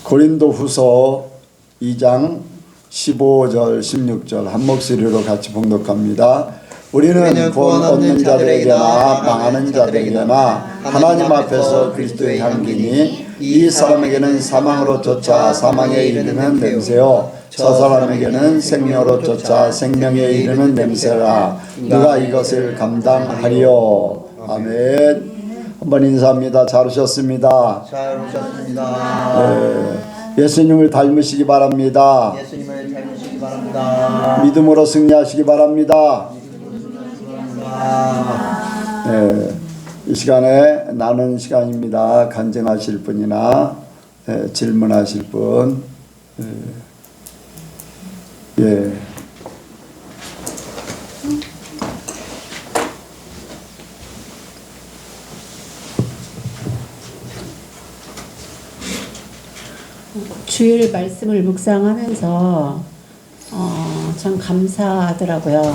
고린도후서 2장 15절 16절 한 목소리로 같이 봉독합니다. 우리는 구원 얻는 자들에게나 망하는 자들에게나 하나님 앞에서 그리스도의 향기니 이 사람에게는 사망으로 쫓아 사망에 이르는 냄새요 저 사람에게는 생명으로 쫓아 생명에 이르는 냄새라. 누가 이것을 감당하리요. 아멘. 한번 인사합니다. 잘 오셨습니다. 잘 오셨습니다. 네, 예수님을 닮으시기 바랍니다. 예수님을 닮으시기 바랍니다. 믿음으로 승리하시기 바랍니다. 네, 이 시간에 나누는 시간입니다. 간증하실 분이나 질문하실 분. 예. 주일 말씀을 묵상하면서 참 감사하더라고요.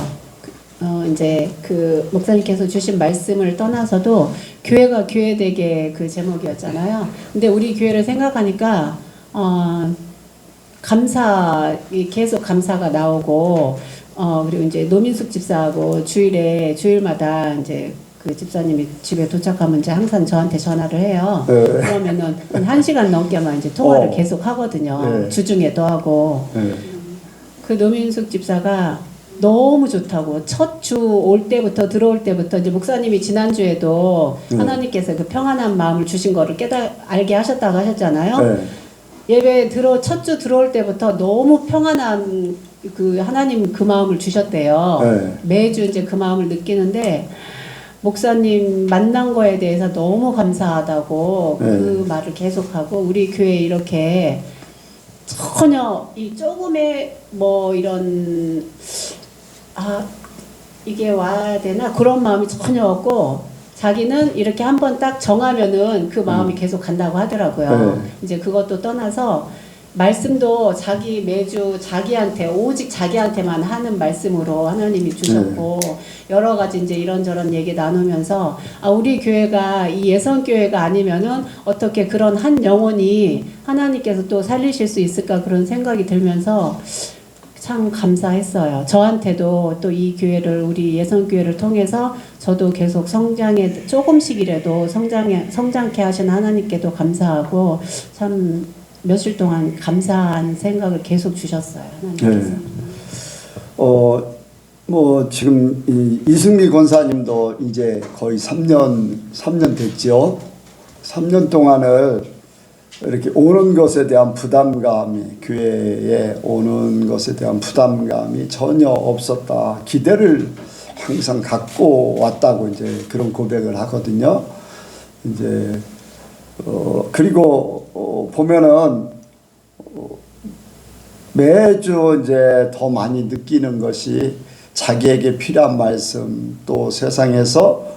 이제 그 목사님께서 주신 말씀을 떠나서도 교회가 교회되게 그 제목이었잖아요. 근데 우리 교회를 생각하니까 계속 감사가 나오고 그리고 이제 노민숙 집사하고 주일마다 이제 그 집사님이 집에 도착하면 이제 항상 저한테 전화를 해요. 네. 그러면은 한 1시간 넘게만 이제 통화를 계속 하거든요. 네. 주중에도 하고. 네. 그 노민숙 집사가 너무 좋다고 첫 주 올 때부터 들어올 때부터 이제 목사님이 지난주에도 하나님께서 그 평안한 마음을 주신 거를 알게 하셨다고 하셨잖아요. 네. 예배 첫 주 들어올 때부터 너무 평안한 그 하나님 그 마음을 주셨대요. 네. 매주 이제 그 마음을 느끼는데 목사님 만난 거에 대해서 너무 감사하다고 그 말을 계속하고 우리 교회 이렇게 전혀 이 조금의 뭐 이런 이게 와야 되나 그런 마음이 전혀 없고 자기는 이렇게 한번 딱 정하면은 그 마음이 계속 간다고 하더라고요. 이제 그것도 떠나서 말씀도 자기 매주 자기한테 오직 자기한테만 하는 말씀으로 하나님이 주셨고 여러 가지 이제 이런저런 얘기 나누면서 우리 교회가 이 예선교회가 아니면은 어떻게 그런 한 영혼이 하나님께서 또 살리실 수 있을까 그런 생각이 들면서 참 감사했어요. 저한테도 또 이 교회를 우리 예선교회를 통해서 저도 계속 성장에 조금씩이라도 성장케 하신 하나님께도 감사하고 참 며칠 동안 감사한 생각을 계속 주셨어요. 하나님께서. 뭐 지금 이승미 권사님도 이제 거의 3년 됐죠. 3년 동안을 이렇게 오는 것에 대한 부담감이 교회에 오는 것에 대한 부담감이 전혀 없었다. 기대를 항상 갖고 왔다고 이제 그런 고백을 하거든요. 이제 그리고 보면은 매주 이제 더 많이 느끼는 것이 자기에게 필요한 말씀 또 세상에서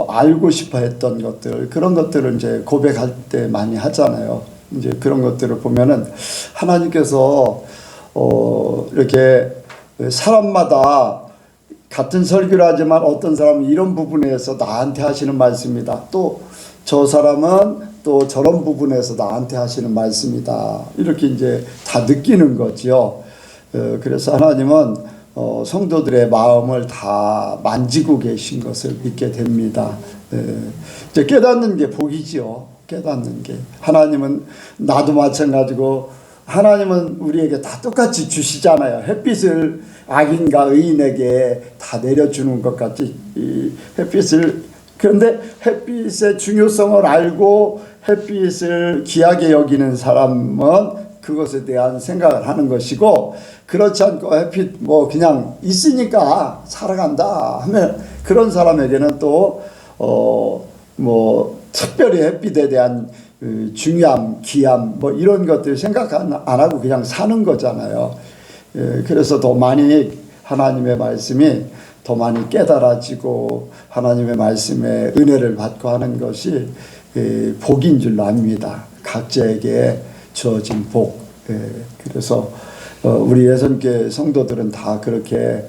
알고 싶어 했던 것들 그런 것들을 이제 고백할 때 많이 하잖아요. 이제 그런 것들을 보면은 하나님께서 이렇게 사람마다 같은 설교를 하지만 어떤 사람은 이런 부분에서 나한테 하시는 말씀이다. 또 저 사람은 또 저런 부분에서 나한테 하시는 말씀이다. 이렇게 이제 다 느끼는 거죠. 그래서 하나님은 성도들의 마음을 다 만지고 계신 것을 믿게 됩니다. 이제 깨닫는 게 복이지요. 깨닫는 게. 하나님은 나도 마찬가지고 하나님은 우리에게 다 똑같이 주시잖아요. 햇빛을 악인과 의인에게 다 내려주는 것 같이 이 햇빛을 그런데 햇빛의 중요성을 알고 햇빛을 귀하게 여기는 사람은 그것에 대한 생각을 하는 것이고 그렇지 않고 햇빛 뭐 그냥 있으니까 살아간다 하면 그런 사람에게는 또 뭐 특별히 햇빛에 대한 중요함, 귀함 뭐 이런 것들 생각 안 하고 그냥 사는 거잖아요. 그래서 더 많이 하나님의 말씀이 더 많이 깨달아지고 하나님의 말씀에 은혜를 받고 하는 것이 복인 줄 압니다. 각자에게 주어진 복. 그래서 우리 예선교회 성도들은 다 그렇게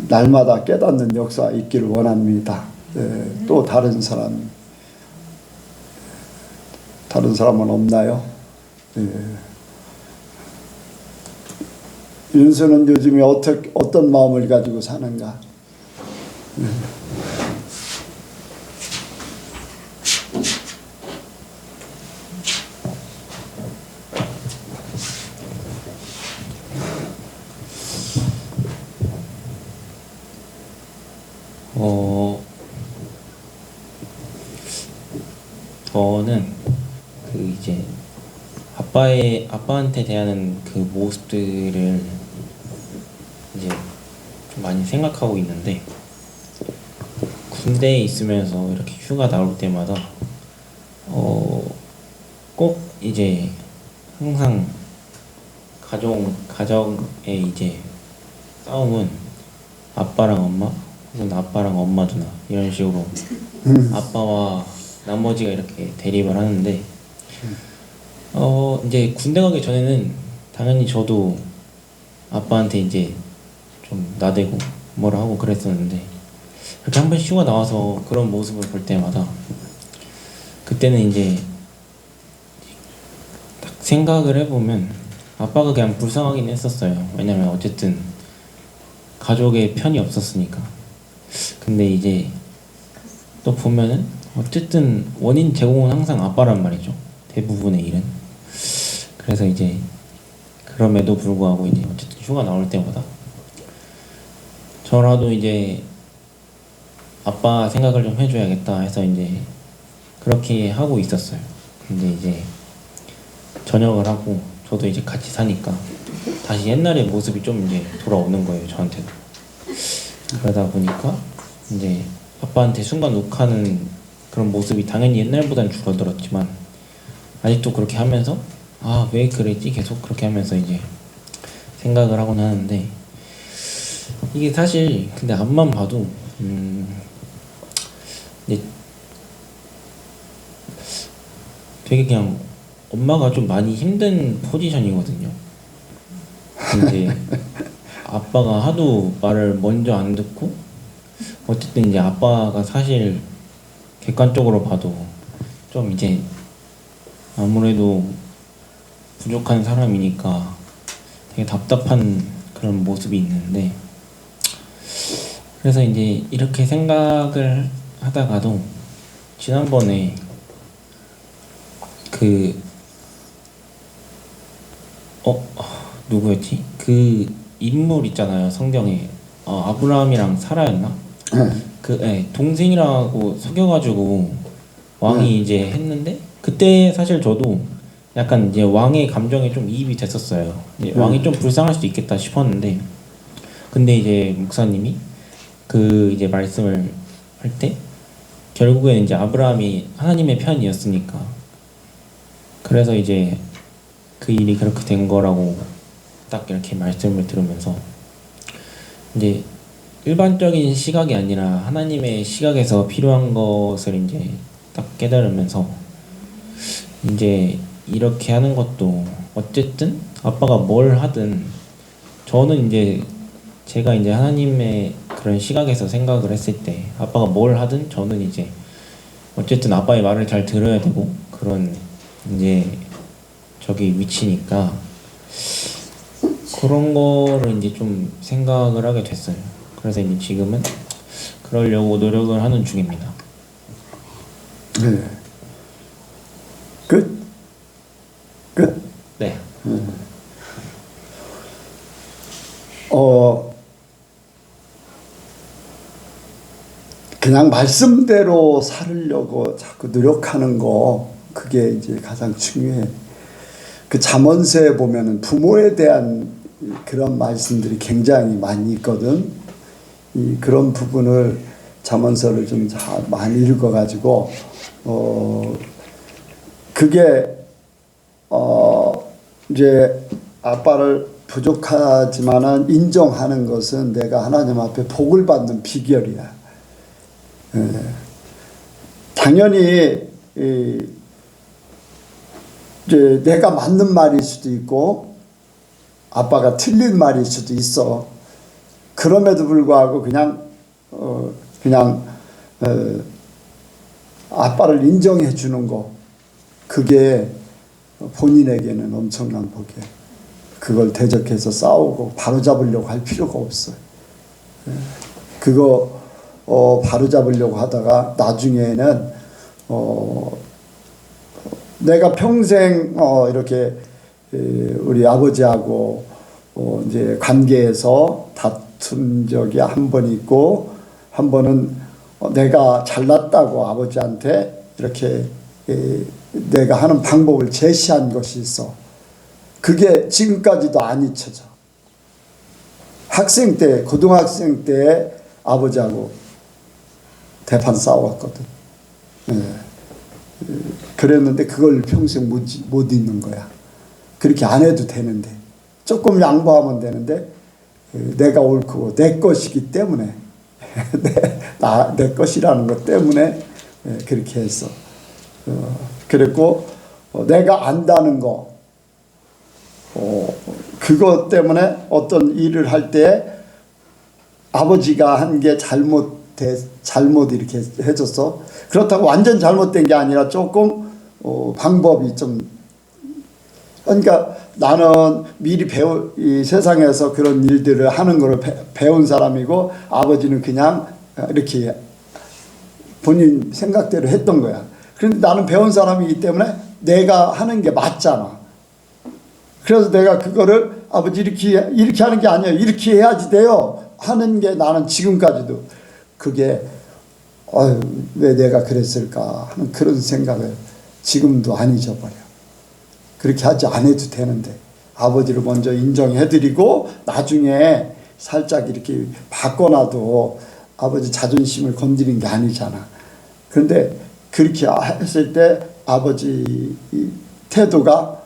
날마다 깨닫는 역사 있기를 원합니다. 또 다른 사람 다른 사람은 없나요? 예. 윤수는 요즘에 어떤 마음을 가지고 사는가? 저는 그 이제 아빠한테 대하는 그 모습들을 이제 좀 많이 생각하고 있는데, 군대에 있으면서 이렇게 휴가 나올 때마다 꼭 이제 항상 가정의 이제 싸움은 아빠랑 엄마 혹은 아빠랑 엄마 누나 이런 식으로 아빠와 나머지가 이렇게 대립을 하는데, 이제 군대 가기 전에는 당연히 저도 아빠한테 이제 좀 나대고 뭐라 하고 그랬었는데, 그렇게 한 번 휴가 나와서 그런 모습을 볼 때마다 그때는 이제 딱 생각을 해보면 아빠가 그냥 불쌍하긴 했었어요. 왜냐면 어쨌든 가족의 편이 없었으니까. 근데 이제 또 보면은 어쨌든 원인 제공은 항상 아빠란 말이죠, 대부분의 일은. 그래서 이제 그럼에도 불구하고 이제 어쨌든 휴가 나올 때마다 저라도 이제 아빠 생각을 좀 해줘야겠다 해서 이제 그렇게 하고 있었어요. 근데 이제 전역을 하고 저도 이제 같이 사니까 다시 옛날의 모습이 좀 이제 돌아오는 거예요, 저한테도. 그러다 보니까 이제 아빠한테 순간 욱하는 그런 모습이 당연히 옛날보다는 줄어들었지만, 아직도 그렇게 하면서 아, 왜 그랬지? 계속 그렇게 하면서 이제 생각을 하곤 하는데, 이게 사실 근데 앞만 봐도 이제 되게 그냥 엄마가 좀 많이 힘든 포지션이거든요. 이제 아빠가 하도 말을 먼저 안 듣고, 어쨌든 이제 아빠가 사실 객관적으로 봐도 좀 이제 아무래도 부족한 사람이니까 되게 답답한 그런 모습이 있는데, 그래서 이제 이렇게 생각을 하다가도 지난번에 누구였지? 그 인물 있잖아요, 성경에. 아브라함이랑 사라였나? 동생이라고 속여가지고 왕이 이제 했는데, 그때 사실 저도 약간 이제 왕의 감정에 좀 이입이 됐었어요. 이제 왕이 좀 불쌍할 수도 있겠다 싶었는데, 근데 이제 목사님이 그 이제 말씀을 할 때 결국에는 이제 아브라함이 하나님의 편이었으니까, 그래서 이제 그 일이 그렇게 된 거라고 딱 이렇게 말씀을 들으면서 이제 일반적인 시각이 아니라 하나님의 시각에서 필요한 것을 이제 딱 깨달으면서, 이제 이렇게 하는 것도 어쨌든 아빠가 뭘 하든, 저는 이제 제가 이제 하나님의 그런 시각에서 생각을 했을 때 아빠가 뭘 하든 저는 이제 어쨌든 아빠의 말을 잘 들어야 되고, 그런 이제 저기 위치니까 그런 거를 이제 좀 생각을 하게 됐어요. 그래서 이제 지금은 그러려고 노력을 하는 중입니다. 네. 끝? 네. 그냥 말씀대로 살으려고 자꾸 노력하는 거, 그게 이제 가장 중요해. 그 잠언서에 보면은 부모에 대한 그런 말씀들이 굉장히 많이 있거든. 그런 부분을 잠언서를 좀 많이 읽어가지고 그게 이제 아빠를 부족하지만은 인정하는 것은 내가 하나님 앞에 복을 받는 비결이야. 당연히 이제 내가 맞는 말일 수도 있고 아빠가 틀린 말일 수도 있어. 그럼에도 불구하고 그냥 아빠를 인정해 주는 거, 그게 본인에게는 엄청난 복이에요. 그걸 대적해서 싸우고 바로잡으려고 할 필요가 없어요. 그거 바로잡으려고 하다가 나중에는 내가 평생 이렇게 우리 아버지하고 이제 관계에서 다툰 적이 한 번 있고, 한 번은 내가 잘났다고 아버지한테 이렇게 내가 하는 방법을 제시한 것이 있어. 그게 지금까지도 안 잊혀져. 학생 때, 고등학생 때 아버지하고 대판 싸웠거든. 그랬는데 그걸 평생 못 잊는 거야. 그렇게 안 해도 되는데, 조금 양보하면 되는데, 내가 옳고 내 것이기 때문에 내 것이라는 것 때문에 그렇게 했어. 그랬고 내가 안다는 거, 그것 때문에 어떤 일을 할 때 아버지가 한 게 잘못 이렇게 해줬어. 그렇다고 완전 잘못된 게 아니라 조금 방법이 좀, 그러니까 나는 미리 이 세상에서 그런 일들을 하는 걸 배운 사람이고, 아버지는 그냥 이렇게 본인 생각대로 했던 거야. 그런데 나는 배운 사람이기 때문에 내가 하는 게 맞잖아. 그래서 내가 그거를 아버지 이렇게 하는 게 아니에요, 이렇게 해야지 돼요 하는 게 나는 지금까지도 그게 왜 내가 그랬을까 하는 그런 생각을 지금도 안 잊어버려. 그렇게 하지 않아도 되는데 아버지를 먼저 인정해드리고 나중에 살짝 이렇게 바꿔놔도 아버지 자존심을 건드린 게 아니잖아. 그런데 그렇게 했을 때 아버지 태도가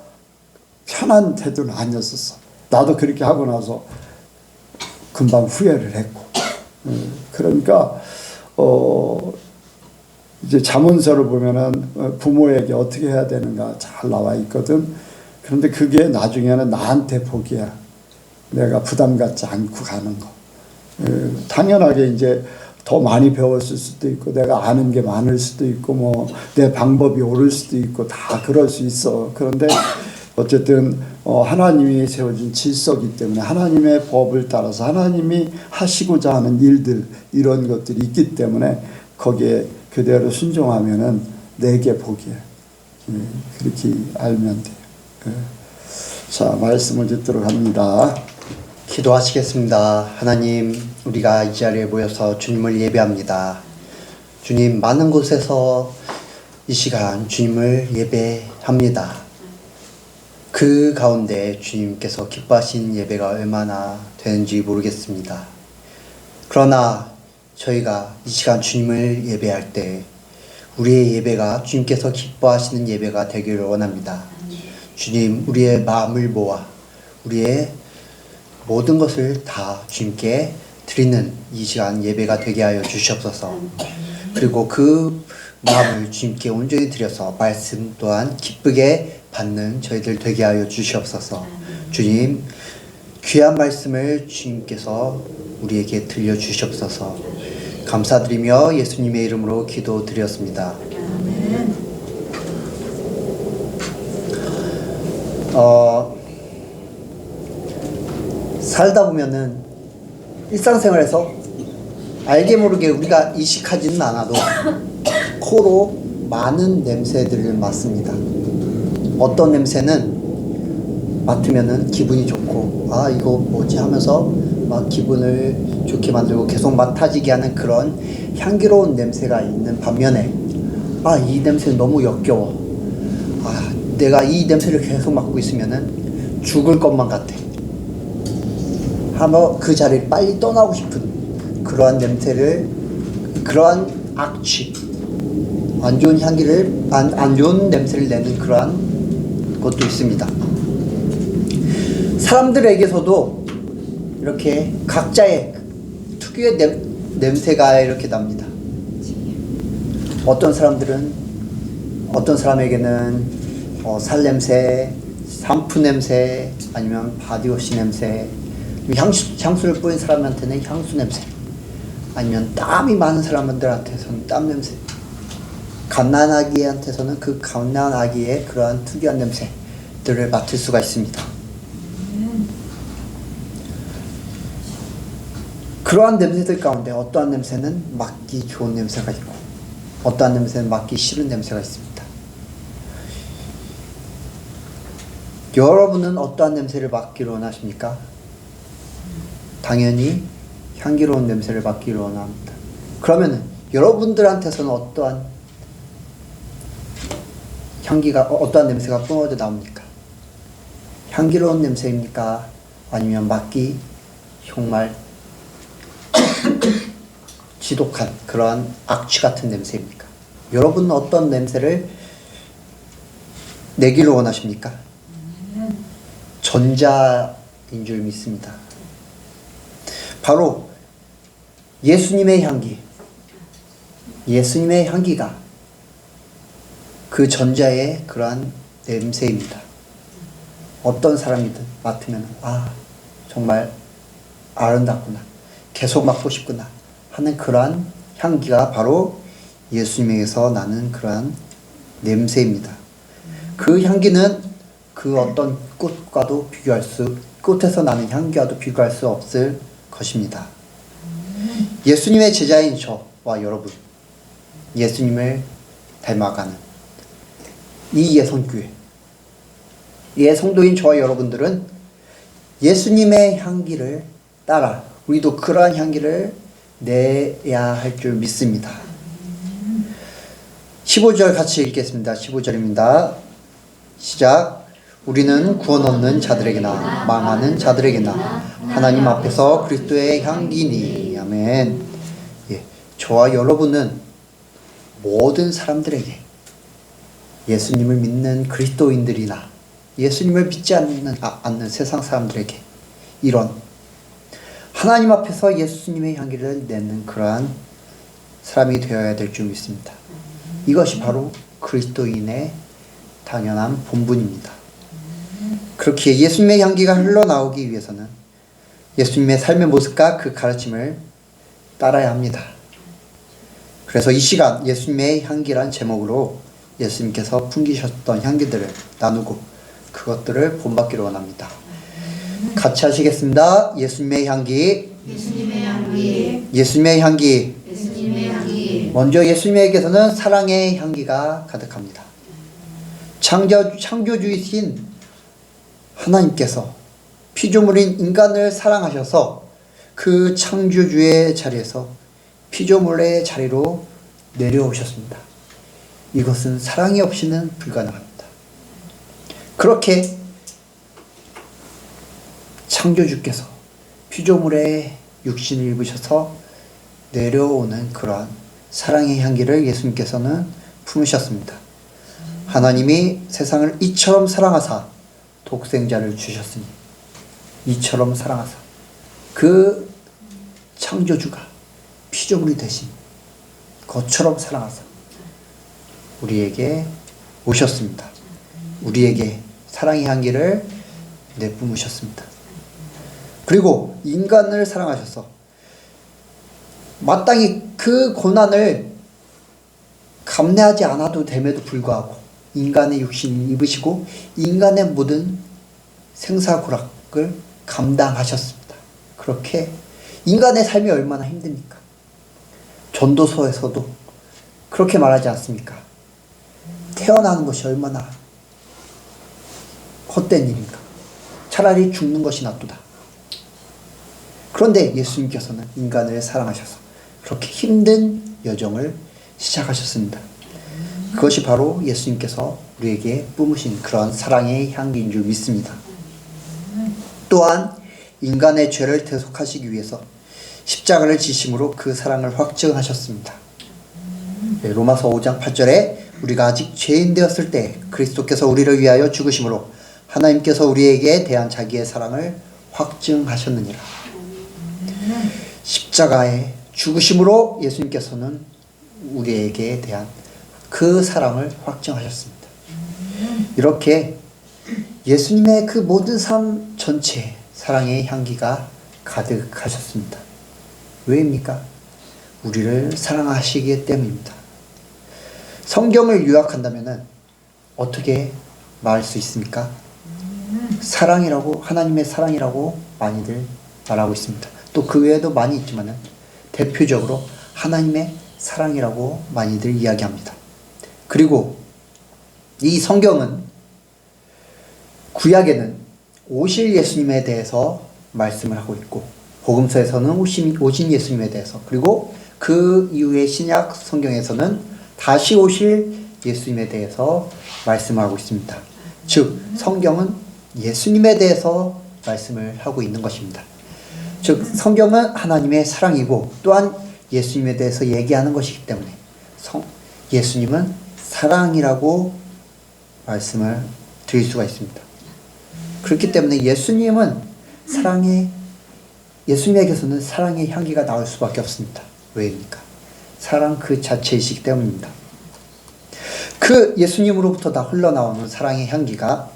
편한 태도는 아니었었어. 나도 그렇게 하고 나서 금방 후회를 했고. 그러니까 이제 잠언서를 보면은 부모에게 어떻게 해야 되는가 잘 나와 있거든. 그런데 그게 나중에는 나한테 복이야. 내가 부담 갖지 않고 가는 거. 당연하게 이제 더 많이 배웠을 수도 있고, 내가 아는 게 많을 수도 있고, 뭐 내 방법이 옳을 수도 있고, 다 그럴 수 있어. 그런데 어쨌든 하나님이 세워준 질서이기 때문에 하나님의 법을 따라서 하나님이 하시고자 하는 일들, 이런 것들이 있기 때문에 거기에 그대로 순종하면은 내게 복이에요. 그렇게 알면 돼요. 자, 말씀을 듣도록 합니다. 기도하시겠습니다. 하나님, 우리가 이 자리에 모여서 주님을 예배합니다. 주님, 많은 곳에서 이 시간 주님을 예배합니다. 그 가운데 주님께서 기뻐하시는 예배가 얼마나 되는지 모르겠습니다. 그러나 저희가 이 시간 주님을 예배할 때 우리의 예배가 주님께서 기뻐하시는 예배가 되기를 원합니다. 주님, 우리의 마음을 모아 우리의 모든 것을 다 주님께 드리는 이 시간 예배가 되게 하여 주시옵소서. 그리고 그 마음을 주님께 온전히 드려서 말씀 또한 기쁘게 받는 저희들 되게 하여 주시옵소서. 주님, 귀한 말씀을 주님께서 우리에게 들려주시옵소서. 감사드리며 예수님의 이름으로 기도드렸습니다. 살다 보면은 일상생활에서 알게 모르게 우리가 의식하지는 않아도 코로 많은 냄새들을 맡습니다. 어떤 냄새는 맡으면은 기분이 좋고, 아 이거 뭐지 하면서 막 기분을 좋게 만들고 계속 맡아지게 하는 그런 향기로운 냄새가 있는 반면에, 아 이 냄새 너무 역겨워, 아 내가 이 냄새를 계속 맡고 있으면은 죽을 것만 같아 하며 그 자리를 빨리 떠나고 싶은 그러한 냄새를, 그러한 악취, 안 좋은 향기를, 안 좋은 냄새를 내는 그러한 것도 있습니다. 사람들에게서도 이렇게 각자의 특유의 냄새가 이렇게 납니다. 어떤 사람에게는 살냄새, 샴푸 냄새, 아니면 바디워시 냄새, 향수를 뿌린 사람한테는 향수 냄새, 아니면 땀이 많은 사람들한테서는 땀 냄새. 갓난아기한테서는 그 갓난아기의 그러한 특이한 냄새들을 맡을 수가 있습니다. 그러한 냄새들 가운데 어떠한 냄새는 맡기 좋은 냄새가 있고 어떠한 냄새는 맡기 싫은 냄새가 있습니다. 여러분은 어떠한 냄새를 맡기를 원하십니까? 당연히 향기로운 냄새를 맡기를 원합니다. 그러면 여러분들한테서는 어떠한 향기가 어떠한 냄새가 뿜어져 나옵니까? 향기로운 냄새입니까? 아니면 맡기 정말 지독한 그러한 악취 같은 냄새입니까? 여러분은 어떤 냄새를 내기를 원하십니까? 전자인 줄 믿습니다. 바로 예수님의 향기, 예수님의 향기가 그 전자의 그러한 냄새입니다. 어떤 사람이든 맡으면 정말 아름답구나, 계속 맡고 싶구나 하는 그러한 향기가 바로 예수님에게서 나는 그러한 냄새입니다. 그 향기는 그 어떤 꽃과도 꽃에서 나는 향기와도 비교할 수 없을 것입니다. 예수님의 제자인 저와 여러분, 예수님을 닮아가는 이 예성교회, 예성도인 저와 여러분들은 예수님의 향기를 따라 우리도 그러한 향기를 내야 할 줄 믿습니다. 15절 같이 읽겠습니다. 15절입니다. 시작. 우리는 구원 얻는 자들에게나 망하는 자들에게나 하나님 앞에서 그리스도의 향기니. 아멘. 저와 여러분은 모든 사람들에게, 예수님을 믿는 그리스도인들이나 예수님을 믿지 않는 세상 사람들에게 이런 하나님 앞에서 예수님의 향기를 내는 그러한 사람이 되어야 될 줄 믿습니다. 이것이 바로 그리스도인의 당연한 본분입니다. 그렇게 예수님의 향기가 흘러나오기 위해서는 예수님의 삶의 모습과 그 가르침을 따라야 합니다. 그래서 이 시간 예수님의 향기란 제목으로 예수님께서 풍기셨던 향기들을 나누고 그것들을 본받기를 원합니다. 같이 하시겠습니다. 예수님의 향기, 예수님의 향기, 예수님의 향기. 예수님의 향기. 먼저 예수님에게서는 사랑의 향기가 가득합니다. 창조주이신 하나님께서 피조물인 인간을 사랑하셔서 그 창조주의 자리에서 피조물의 자리로 내려오셨습니다. 이것은 사랑이 없이는 불가능합니다. 그렇게 창조주께서 피조물의 육신을 입으셔서 내려오는 그러한 사랑의 향기를 예수님께서는 품으셨습니다. 하나님이 세상을 이처럼 사랑하사 독생자를 주셨으니 이처럼 사랑하사 그 창조주가 피조물이 되신 것처럼 사랑하사 우리에게 오셨습니다. 우리에게 사랑의 향기를 내뿜으셨습니다. 그리고 인간을 사랑하셔서 마땅히 그 고난을 감내하지 않아도 됨에도 불구하고 인간의 육신을 입으시고 인간의 모든 생사고락을 감당하셨습니다. 그렇게 인간의 삶이 얼마나 힘듭니까? 전도서에서도 그렇게 말하지 않습니까? 태어나는 것이 얼마나 헛된 일인가? 차라리 죽는 것이 낫도다. 그런데 예수님께서는 인간을 사랑하셔서 그렇게 힘든 여정을 시작하셨습니다. 그것이 바로 예수님께서 우리에게 뿜으신 그런 사랑의 향기인 줄 믿습니다. 또한 인간의 죄를 대속하시기 위해서 십자가를 지심으로 그 사랑을 확증하셨습니다. 로마서 5장 8절에 우리가 아직 죄인 되었을 때 그리스도께서 우리를 위하여 죽으심으로 하나님께서 우리에게 대한 자기의 사랑을 확증하셨느니라. 십자가의 죽으심으로 예수님께서는 우리에게 대한 그 사랑을 확증하셨습니다. 이렇게 예수님의 그 모든 삶 전체에 사랑의 향기가 가득하셨습니다. 왜입니까? 우리를 사랑하시기 때문입니다. 성경을 요약한다면은 어떻게 말할 수 있습니까? 사랑이라고, 하나님의 사랑이라고 많이들 말하고 있습니다. 또 그 외에도 많이 있지만은 대표적으로 하나님의 사랑이라고 많이들 이야기합니다. 그리고 이 성경은 구약에는 오실 예수님에 대해서 말씀을 하고 있고, 복음서에서는 오신 예수님에 대해서, 그리고 그 이후의 신약 성경에서는 다시 오실 예수님에 대해서 말씀하고 있습니다. 즉 성경은 예수님에 대해서 말씀을 하고 있는 것입니다. 즉 성경은 하나님의 사랑이고 또한 예수님에 대해서 얘기하는 것이기 때문에 예수님은 사랑이라고 말씀을 드릴 수가 있습니다. 그렇기 때문에 예수님에게서는 사랑의 향기가 나올 수밖에 없습니다. 왜입니까? 사랑 그 자체이시기 때문입니다. 그 예수님으로부터 다 흘러나오는 사랑의 향기가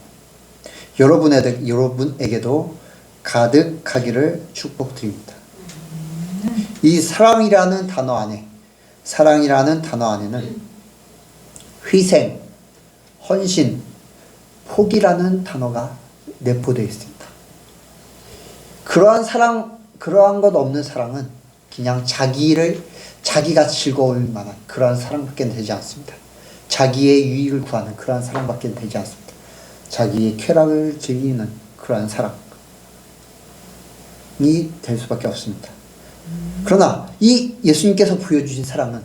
여러분에게도 가득하기를 축복드립니다. 이 사랑이라는 단어 안에는 희생, 헌신, 포기라는 단어가 내포되어 있습니다. 그러한 것 없는 사랑은 그냥 자기가 즐거울 만한 그러한 사랑밖에 되지 않습니다. 자기의 유익을 구하는 그러한 사랑밖에 되지 않습니다. 자기의 쾌락을 즐기는 그러한 사랑이 될 수밖에 없습니다. 그러나 이 예수님께서 보여주신 사랑은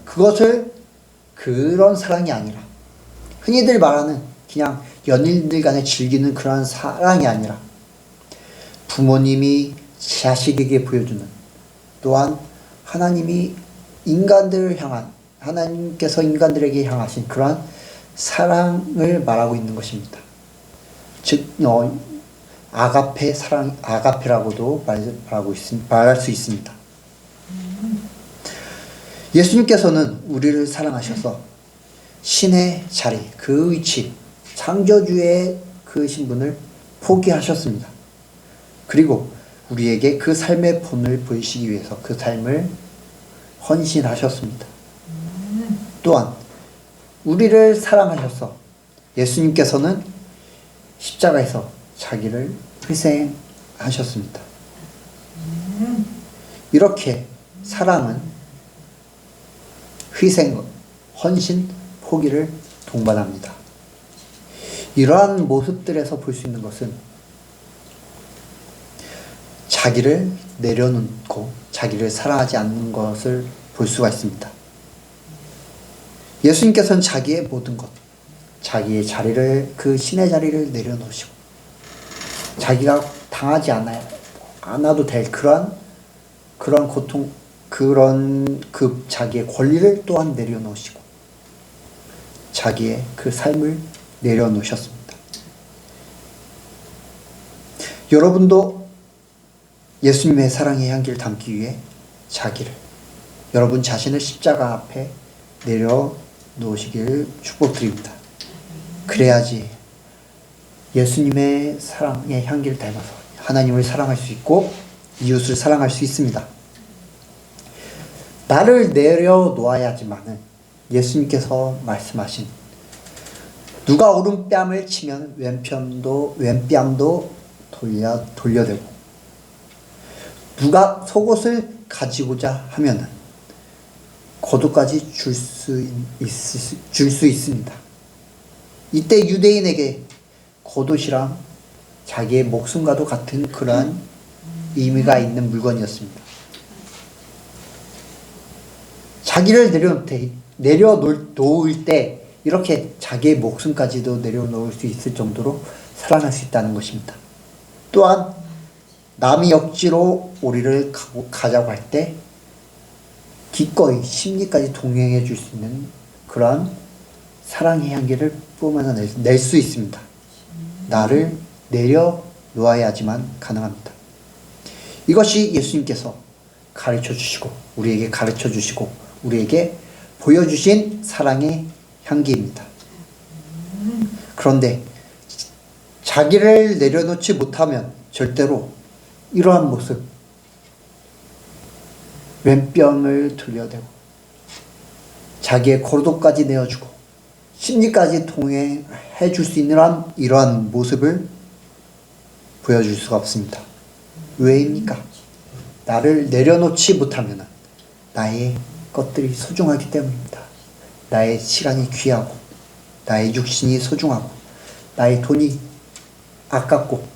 그런 사랑이 아니라 흔히들 말하는 그냥 연인들 간에 즐기는 그러한 사랑이 아니라 부모님이 자식에게 보여주는, 또한 하나님께서 인간들에게 향하신 그러한 사랑을 말하고 있는 것입니다. 즉 아가페 사랑, 아가페라고도 말할 수 있습니다. 예수님께서는 우리를 사랑하셔서 신의 자리, 그 위치, 창조주의 그 신분을 포기하셨습니다. 그리고 우리에게 그 삶의 본을 보이시기 위해서 그 삶을 헌신하셨습니다. 또한 우리를 사랑하셔서 예수님께서는 십자가에서 자기를 희생하셨습니다. 이렇게 사랑은 희생, 헌신, 포기를 동반합니다. 이러한 모습들에서 볼 수 있는 것은 자기를 내려놓고 자기를 사랑하지 않는 것을 볼 수가 있습니다. 예수님께서는 자기의 모든 것, 자기의 자리를, 그 신의 자리를 내려놓으시고 자기가 당하지 않아도 될 그런 고통, 그 자기의 권리를 또한 내려놓으시고 자기의 그 삶을 내려놓으셨습니다. 여러분도 예수님의 사랑의 향기를 담기 위해 여러분 자신을 십자가 앞에 내려놓으시기를 축복드립니다. 그래야지 예수님의 사랑의 향기를 닮아서 하나님을 사랑할 수 있고 이웃을 사랑할 수 있습니다. 나를 내려놓아야지만은 예수님께서 말씀하신 누가 오른뺨을 치면 왼뺨도 돌려대고 누가 속옷을 가지고자 하면은 겉옷까지 줄 수 있습니다. 이때 유대인에게 겉옷이랑 자기의 목숨과도 같은 그러한 의미가 있는 물건이었습니다. 자기를 내려놓을 때 이렇게 자기의 목숨까지도 내려놓을 수 있을 정도로 사랑할 수 있다는 것입니다. 또한 남이 억지로 우리를 가자고 할 때 기꺼이 심리까지 동행해 줄 수 있는 그러한 사랑의 향기를 뿜어낼 수 있습니다. 나를 내려놓아야지만 가능합니다. 이것이 예수님께서 우리에게 가르쳐 주시고 우리에게 보여주신 사랑의 향기입니다. 그런데 자기를 내려놓지 못하면 절대로 이러한 모습, 왼뺨을 돌려대고 자기의 겉옷까지 내어주고 심리까지 통해해 줄 수 있는 이러한 모습을 보여줄 수가 없습니다. 왜입니까? 나를 내려놓지 못하면 나의 것들이 소중하기 때문입니다. 나의 시간이 귀하고 나의 육신이 소중하고 나의 돈이 아깝고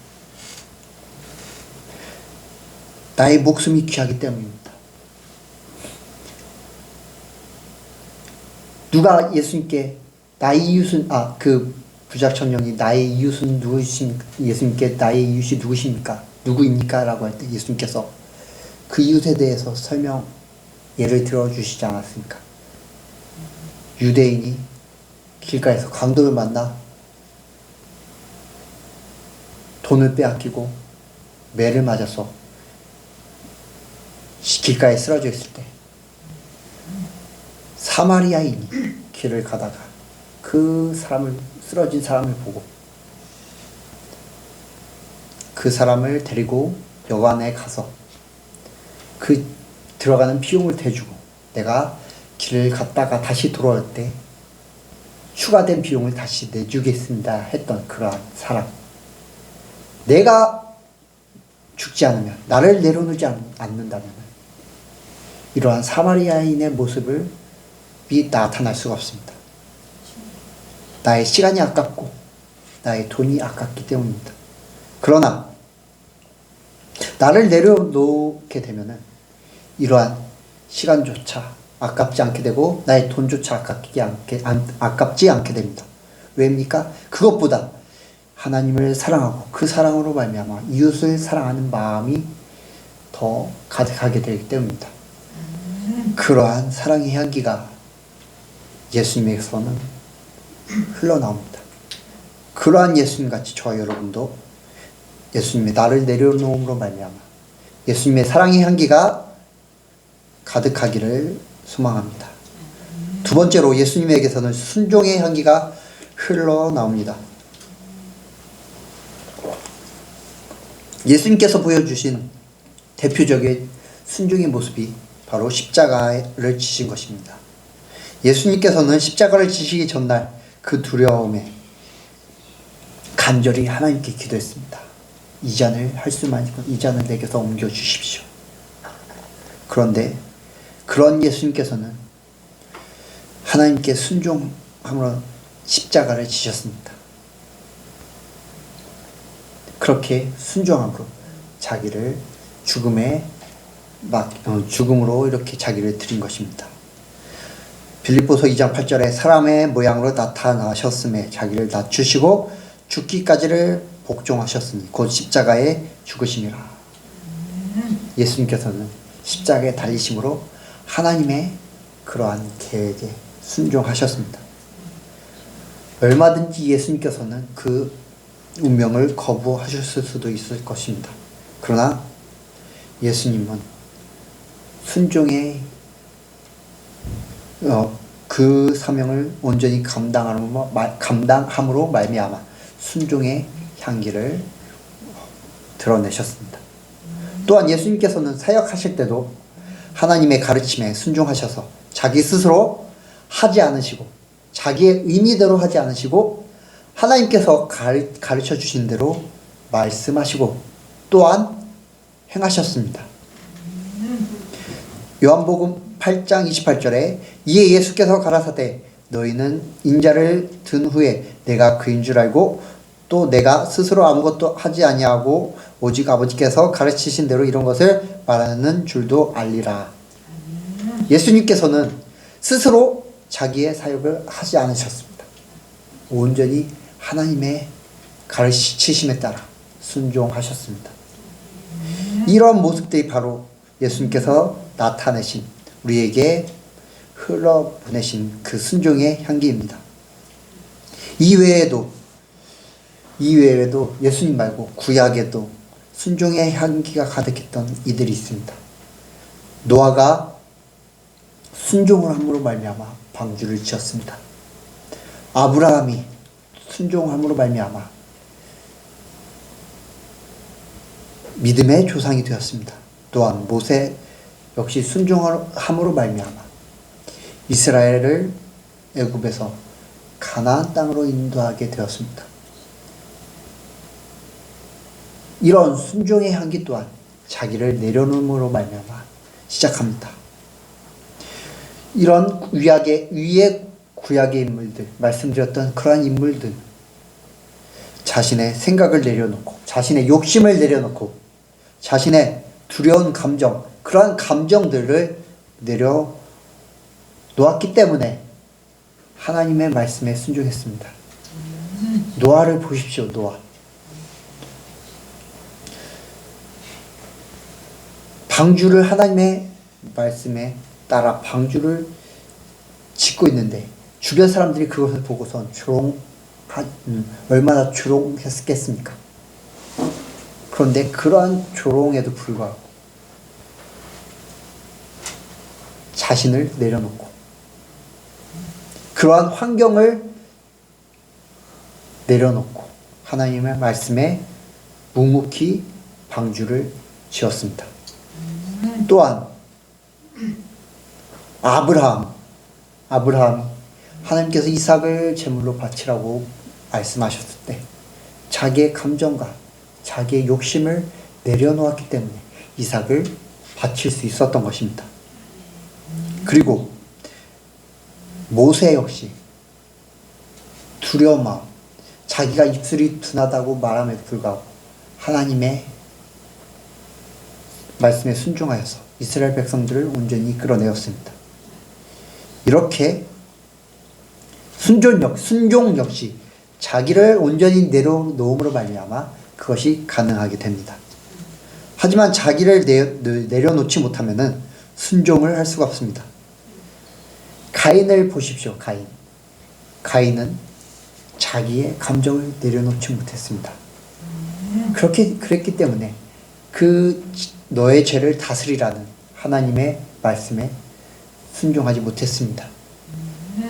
나의 목숨이 귀하기 때문입니다. 누가 예수님께 나의 이웃은 그 부자 청년이 나의 이웃은 누구십니까? 예수님께 나의 이웃이 누구십니까? 누구입니까? 라고 할 때 예수님께서 그 이웃에 대해서 예를 들어주시지 않았습니까? 유대인이 길가에서 강도를 만나 돈을 빼앗기고 매를 맞아서 길가에 쓰러져 있을 때 사마리아인이 길을 가다가 그 쓰러진 사람을 보고 그 사람을 데리고 여관에 가서 그 들어가는 비용을 대주고 내가 길을 갔다가 다시 돌아올 때 추가된 비용을 다시 내주겠습니다 했던 그러한 사람. 내가 죽지 않으면, 나를 내려놓지 않는다면 이러한 사마리아인의 모습이 나타날 수가 없습니다. 나의 시간이 아깝고 나의 돈이 아깝기 때문입니다. 그러나 나를 내려놓게 되면은 이러한 시간조차 아깝지 않게 되고 나의 돈조차 아깝지 않게 됩니다. 왜입니까? 그것보다 하나님을 사랑하고 그 사랑으로 말미암아 이웃을 사랑하는 마음이 더 가득하게 되기 때문입니다. 그러한 사랑의 향기가 예수님에게서는 흘러나옵니다. 그러한 예수님같이 저와 여러분도 예수님의 나를 내려놓음으로 말미암아 예수님의 사랑의 향기가 가득하기를 소망합니다. 두 번째로 예수님에게서는 순종의 향기가 흘러나옵니다. 예수님께서 보여주신 대표적인 순종의 모습이 바로 십자가를 지신 것입니다. 예수님께서는 십자가를 지시기 전날 그 두려움에 간절히 하나님께 기도했습니다. 이 잔을 할 수만 있고 이 잔을 내게서 옮겨주십시오. 그런데 그런 예수님께서는 하나님께 순종함으로 십자가를 지셨습니다. 그렇게 순종함으로 자기를 죽음으로 이렇게 자기를 드린 것입니다. 빌립보서 2장 8절에 사람의 모양으로 나타나셨음에 자기를 낮추시고 죽기까지를 복종하셨으니 곧 십자가에 죽으심이라. 예수님께서는 십자가에 달리심으로 하나님의 그러한 계획에 순종하셨습니다. 얼마든지 예수님께서는 그 운명을 거부하셨을 수도 있을 것입니다. 그러나 예수님은 순종의 그 사명을 온전히 감당함으로 말미암아 순종의 향기를 드러내셨습니다. 또한 예수님께서는 사역하실 때도 하나님의 가르침에 순종하셔서 자기 스스로 하지 않으시고 자기의 의미대로 하지 않으시고 하나님께서 가르쳐 주신 대로 말씀하시고 또한 행하셨습니다. 요한복음 8장 28절에 이에 예수께서 가라사대 너희는 인자를 든 후에 내가 그인 줄 알고 또 내가 스스로 아무것도 하지 아니하고 오직 아버지께서 가르치신 대로 이런 것을 말하는 줄도 알리라. 예수님께서는 스스로 자기의 사역을 하지 않으셨습니다. 온전히 하나님의 가르치심에 따라 순종하셨습니다. 이런 모습들이 바로 예수님께서 나타내신 우리에게 흘러보내신 그 순종의 향기입니다. 이외에도 예수님 말고 구약에도 순종의 향기가 가득했던 이들이 있습니다. 노아가 순종을 함으로 말미암아 방주를 지었습니다. 아브라함이 순종함으로 말미암아 믿음의 조상이 되었습니다. 또한 모세 역시 순종함으로 말미암아 이스라엘을 애굽에서 가나안 땅으로 인도하게 되었습니다. 이런 순종의 향기 또한 자기를 내려놓음으로 말미암아 시작합니다. 이런 위의 구약의 인물들, 말씀드렸던 그러한 인물들, 자신의 생각을 내려놓고 자신의 욕심을 내려놓고 자신의 두려운 감정, 그러한 감정들을 내려놓았기 때문에 하나님의 말씀에 순종했습니다. 노아를 보십시오. 노아. 방주를 하나님의 말씀에 따라 방주를 짓고 있는데 주변 사람들이 그것을 보고선 얼마나 조롱했겠습니까? 그런데 그러한 조롱에도 불구하고 자신을 내려놓고 그러한 환경을 내려놓고 하나님의 말씀에 묵묵히 방주를 지었습니다. 또한 아브라함 하나님께서 이삭을 제물로 바치라고 말씀하셨을 때 자기의 감정과 자기의 욕심을 내려놓았기 때문에 이삭을 바칠 수 있었던 것입니다. 그리고 모세 역시 두려운 마음, 자기가 입술이 둔하다고 말함에 불구하고 하나님의 말씀에 순종하여서 이스라엘 백성들을 온전히 이끌어내었습니다. 이렇게 순종 역시 자기를 온전히 내려놓음으로 말미암아 그것이 가능하게 됩니다. 하지만 자기를 내려놓지 못하면은 순종을 할 수가 없습니다. 가인을 보십시오. 가인은 자기의 감정을 내려놓지 못했습니다. 그랬기 때문에 너의 죄를 다스리라는 하나님의 말씀에 순종하지 못했습니다.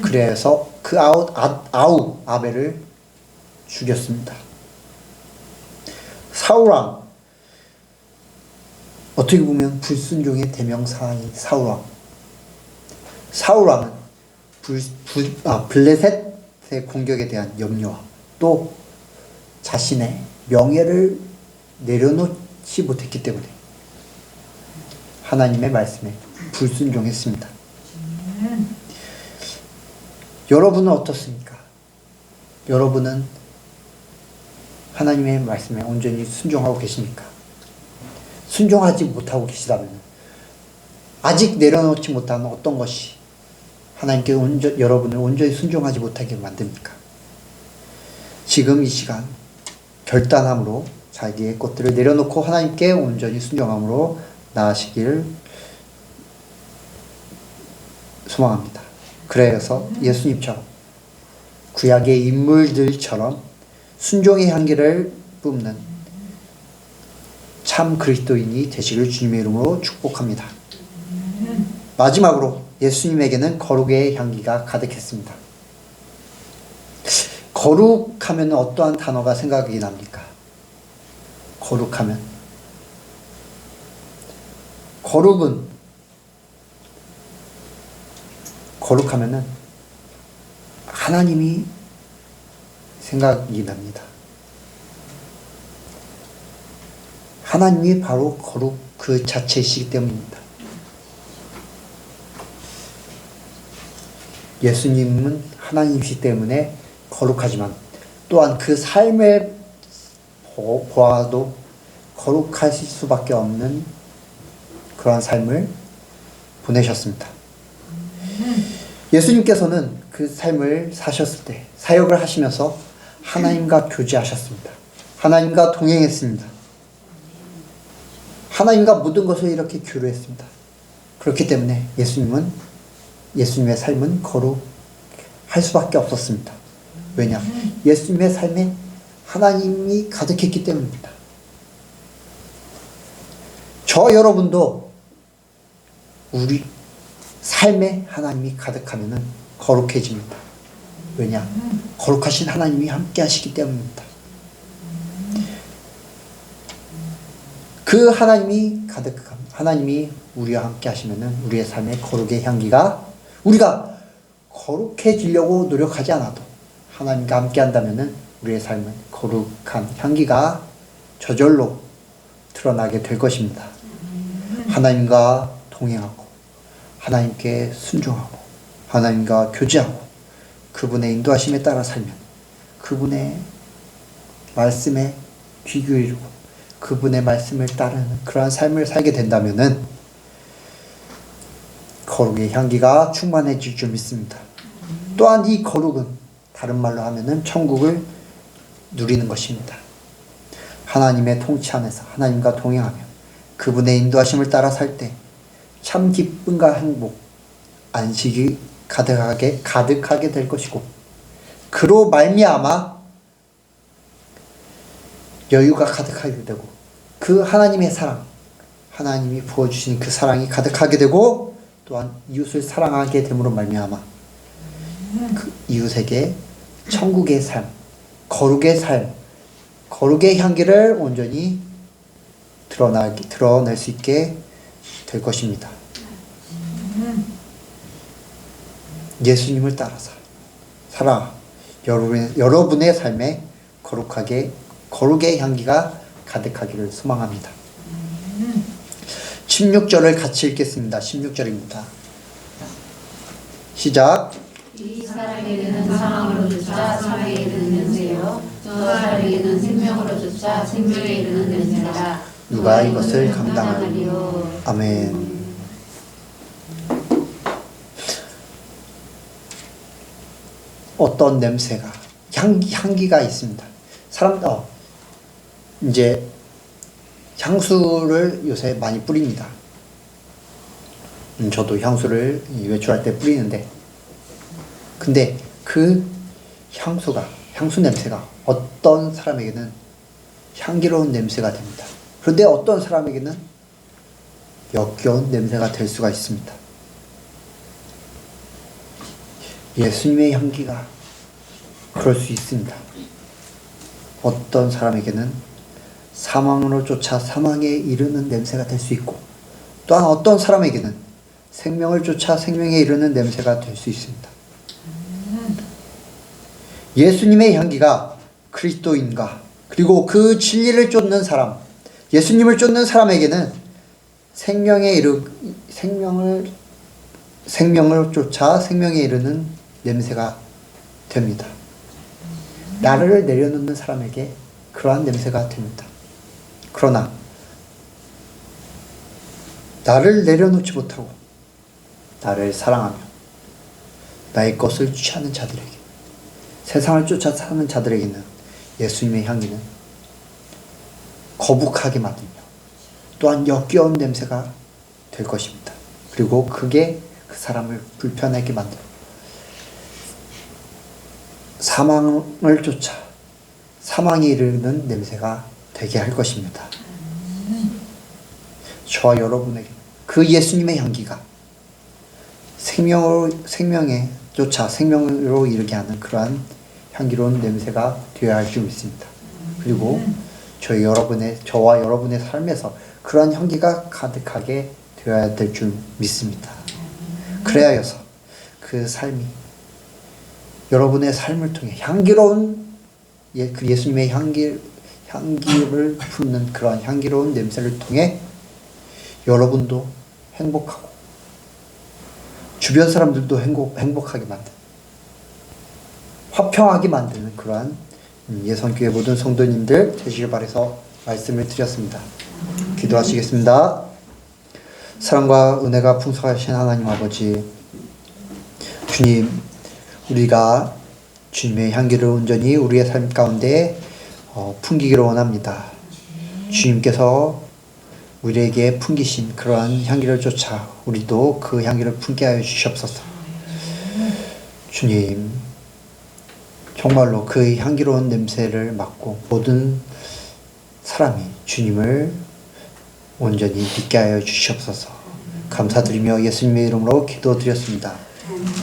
그래서 그 아우 아벨을 죽였습니다. 사울왕, 어떻게 보면 불순종의 대명사인 사울왕은 블레셋의 공격에 대한 염려와 또 자신의 명예를 내려놓지 못했기 때문에 하나님의 말씀에 불순종했습니다. 여러분은 어떻습니까? 여러분은 하나님의 말씀에 온전히 순종하고 계십니까? 순종하지 못하고 계시다면 아직 내려놓지 못하는 어떤 것이 하나님께 여러분을 온전히 순종하지 못하게 만듭니까? 지금 이 시간 결단함으로 자기의 것들을 내려놓고 하나님께 온전히 순종함으로 나아가시기를 소망합니다. 그래서 예수님처럼 구약의 인물들처럼 순종의 향기를 뿜는 참 그리스도인이 되시길 주님의 이름으로 축복합니다. 마지막으로 예수님에게는 거룩의 향기가 가득했습니다. 거룩하면 어떠한 단어가 생각이 납니까? 거룩하면은 하나님이 생각이 납니다. 하나님이 바로 거룩 그 자체이시기 때문입니다. 예수님은 하나님이시기 때문에 거룩하지만 또한 그 삶을 보아도 거룩하실 수밖에 없는 그러한 삶을 보내셨습니다. 예수님께서는 그 삶을 사셨을 때 사역을 하시면서 하나님과 교제하셨습니다. 하나님과 동행했습니다. 하나님과 모든 것을 이렇게 교류했습니다. 그렇기 때문에 예수님의 삶은 거룩할 수밖에 없었습니다. 왜냐? 예수님의 삶에 하나님이 가득했기 때문입니다. 저 여러분도 우리 삶에 하나님이 가득하면 거룩해집니다. 왜냐? 거룩하신 하나님이 함께 하시기 때문입니다. 그 하나님이 우리와 함께 하시면 우리의 삶에 거룩의 향기가 우리가 거룩해지려고 노력하지 않아도 하나님과 함께 한다면은 우리의 삶은 거룩한 향기가 저절로 드러나게 될 것입니다. 하나님과 동행하고 하나님께 순종하고 하나님과 교제하고 그분의 인도하심에 따라 살면 그분의 말씀에 귀 기울이고 그분의 말씀을 따르는 그러한 삶을 살게 된다면은 거룩의 향기가 충만해질 줄 믿습니다. 또한 이 거룩은 다른 말로 하면은 천국을 누리는 것입니다. 하나님의 통치 안에서 하나님과 동행하며 그분의 인도하심을 따라 살 때 참 기쁨과 행복, 안식이 가득하게 될 것이고 그로 말미암아 여유가 가득하게 되고 그 하나님의 사랑, 하나님이 부어주신 그 사랑이 가득하게 되고 또한 이웃을 사랑하게 됨으로 말미암아 그 이웃에게 천국의 삶, 거룩의 삶, 거룩의 향기를 온전히 드러낼 수 있게 될 것입니다. 예수님을 따라서 살아 여러분의 삶에 거룩의 향기가 가득하기를 소망합니다. 16절을 같이 읽겠습니다. 16절입니다. 시작. 이 사람에게는 사망으로 조차 사망에 이르는 냄새요 저 사람에게는 생명으로 조차 생명에 이르는 냄새라. 누가 이것을 감당하리요. 아멘. 어떤 냄새가 향기가 있습니다. 이제 향수를 요새 많이 뿌립니다. 저도 향수를 외출할 때 뿌리는데 근데 그 향수 냄새가 어떤 사람에게는 향기로운 냄새가 됩니다. 그런데 어떤 사람에게는 역겨운 냄새가 될 수가 있습니다. 예수님의 향기가 그럴 수 있습니다. 어떤 사람에게는 사망으로 쫓아 사망에 이르는 냄새가 될 수 있고 또한 어떤 사람에게는 생명을 쫓아 생명에 이르는 냄새가 될 수 있습니다. 예수님의 향기가 그리스도인과 그리고 그 진리를 쫓는 사람, 예수님을 쫓는 사람에게는 생명을 쫓아 생명에 이르는 냄새가 됩니다. 나를 내려놓는 사람에게 그러한 냄새가 됩니다. 그러나 나를 내려놓지 못하고 나를 사랑하며 나의 것을 취하는 자들에게 세상을 쫓아 사는 자들에게는 예수님의 향기는 거북하게 만들며 또한 역겨운 냄새가 될 것입니다. 그리고 그게 그 사람을 불편하게 만들고 사망을 쫓아 사망에 이르는 냄새가 되게 할 것입니다. 저와 여러분에게 그 예수님의 향기가 생명에 쫓아 생명으로 이르게 하는 그러한 향기로운 냄새가 되어야 할 줄 믿습니다. 그리고 저와 여러분의 삶에서 그러한 향기가 가득하게 되어야 될 줄 믿습니다. 그래야여서 그 삶이 여러분의 삶을 통해 향기로운 그 예수님의 향기를 품는 그러한 향기로운 냄새를 통해 여러분도 행복하고 주변 사람들도 행복하게 만드는 화평하게 만드는 그러한 예선교회 모든 성도님들 되시길 바라서 말씀을 드렸습니다. 기도하시겠습니다. 사랑과 은혜가 풍성하신 하나님 아버지, 주님, 우리가 주님의 향기를 온전히 우리의 삶 가운데 풍기기를 원합니다. 주님께서 우리에게 풍기신 그러한 향기를 쫓아 우리도 그 향기를 품게 하여 주시옵소서. 주님, 정말로 그 향기로운 냄새를 맡고 모든 사람이 주님을 온전히 믿게 하여 주시옵소서. 감사드리며 예수님의 이름으로 기도드렸습니다.